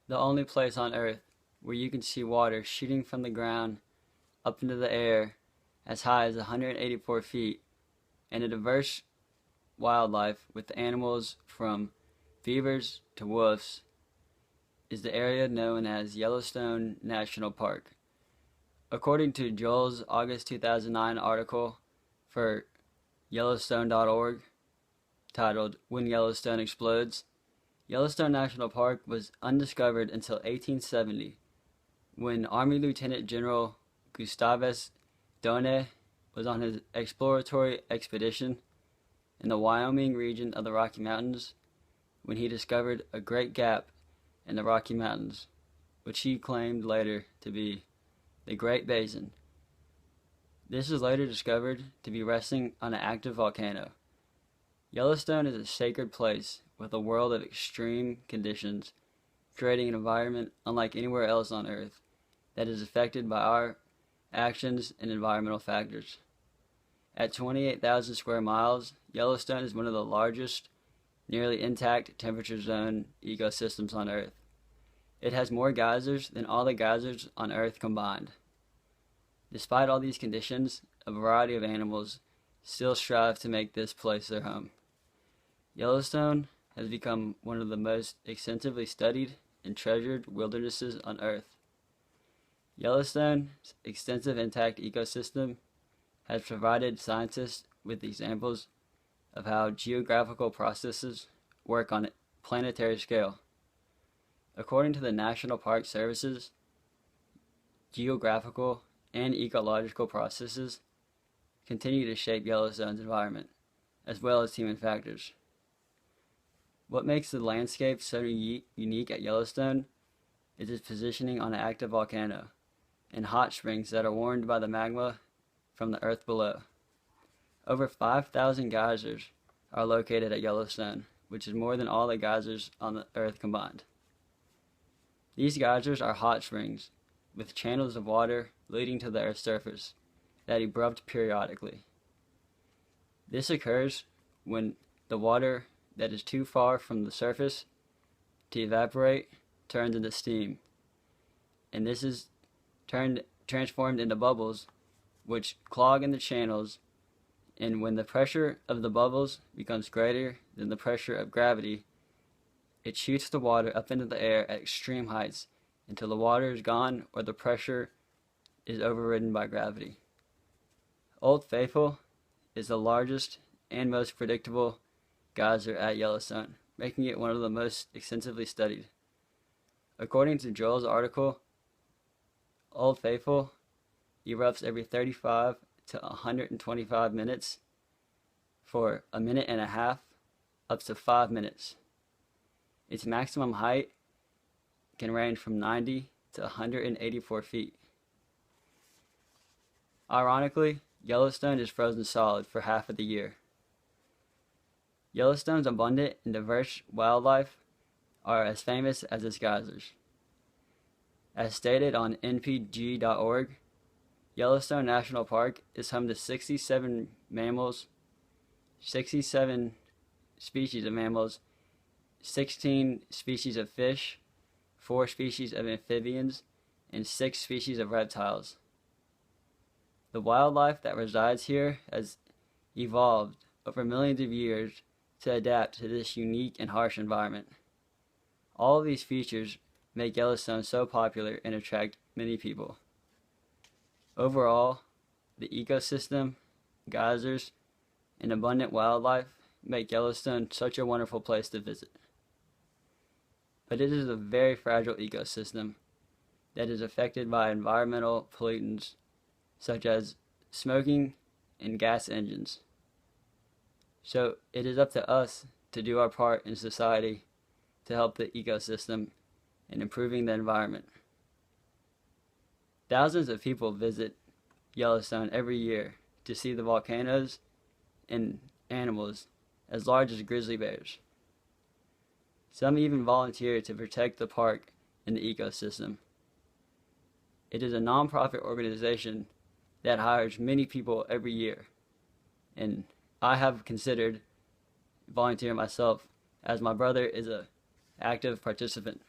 the only place on Earth where you can see water shooting from the ground up into the air as high as 184 feet, and a diverse wildlife with animals from beavers to wolves, is the area known as Yellowstone National Park. According to Joel's August 2009 article for Yellowstone.org titled When Yellowstone Explodes, Yellowstone National Park was undiscovered until 1870, when Army Lieutenant General Gustavus Done was on his exploratory expedition in the Wyoming region of the Rocky Mountains, when he discovered a great gap in the Rocky Mountains, which he claimed later to be the Great Basin. This is later discovered to be resting on an active volcano. Yellowstone is a sacred place with a world of extreme conditions, creating an environment unlike anywhere else on Earth that is affected by our actions and environmental factors. At 28,000 square miles, Yellowstone is one of the largest, nearly intact temperature zone ecosystems on Earth. It has more geysers than all the geysers on Earth combined. Despite all these conditions, a variety of animals still strive to make this place their home. Yellowstone has become one of the most extensively studied and treasured wildernesses on Earth. Yellowstone's extensive intact ecosystem has provided scientists with examples of how geographical processes work on a planetary scale. According to the National Park Service's geographical and ecological processes continue to shape Yellowstone's environment, as well as human factors. What makes the landscape so unique at Yellowstone is its positioning on an active volcano and hot springs that are warmed by the magma from the earth below. Over 5,000 geysers are located at Yellowstone, which is more than all the geysers on the earth combined. These geysers are hot springs with channels of water leading to the earth's surface that erupt periodically. This occurs when the water that is too far from the surface to evaporate turns into steam, and this is transformed into bubbles which clog in the channels, and when the pressure of the bubbles becomes greater than the pressure of gravity, it shoots the water up into the air at extreme heights until the water is gone or the pressure is overridden by gravity. Old Faithful is the largest and most predictable geyser at Yellowstone, making it one of the most extensively studied. According to Joel's article, Old Faithful erupts every 35 to 125 minutes for a minute and a half up to 5 minutes. Its maximum height can range from 90 to 184 feet. Ironically, Yellowstone is frozen solid for half of the year. Yellowstone's abundant and diverse wildlife are as famous as its geysers. As stated on npg.org, Yellowstone National Park is home to 67 species of mammals, 16 species of fish, 4 species of amphibians, and 6 species of reptiles. The wildlife that resides here has evolved over millions of years to adapt to this unique and harsh environment. All of these features make Yellowstone so popular and attract many people. Overall, the ecosystem, geysers, and abundant wildlife make Yellowstone such a wonderful place to visit. But it is a very fragile ecosystem that is affected by environmental pollutants such as smoking and gas engines. So it is up to us to do our part in society to help the ecosystem and improving the environment. Thousands of people visit Yellowstone every year to see the volcanoes and animals as large as grizzly bears. Some even volunteer to protect the park and the ecosystem. It is a non-profit organization that hires many people every year, and I have considered volunteering myself as my brother is an active participant.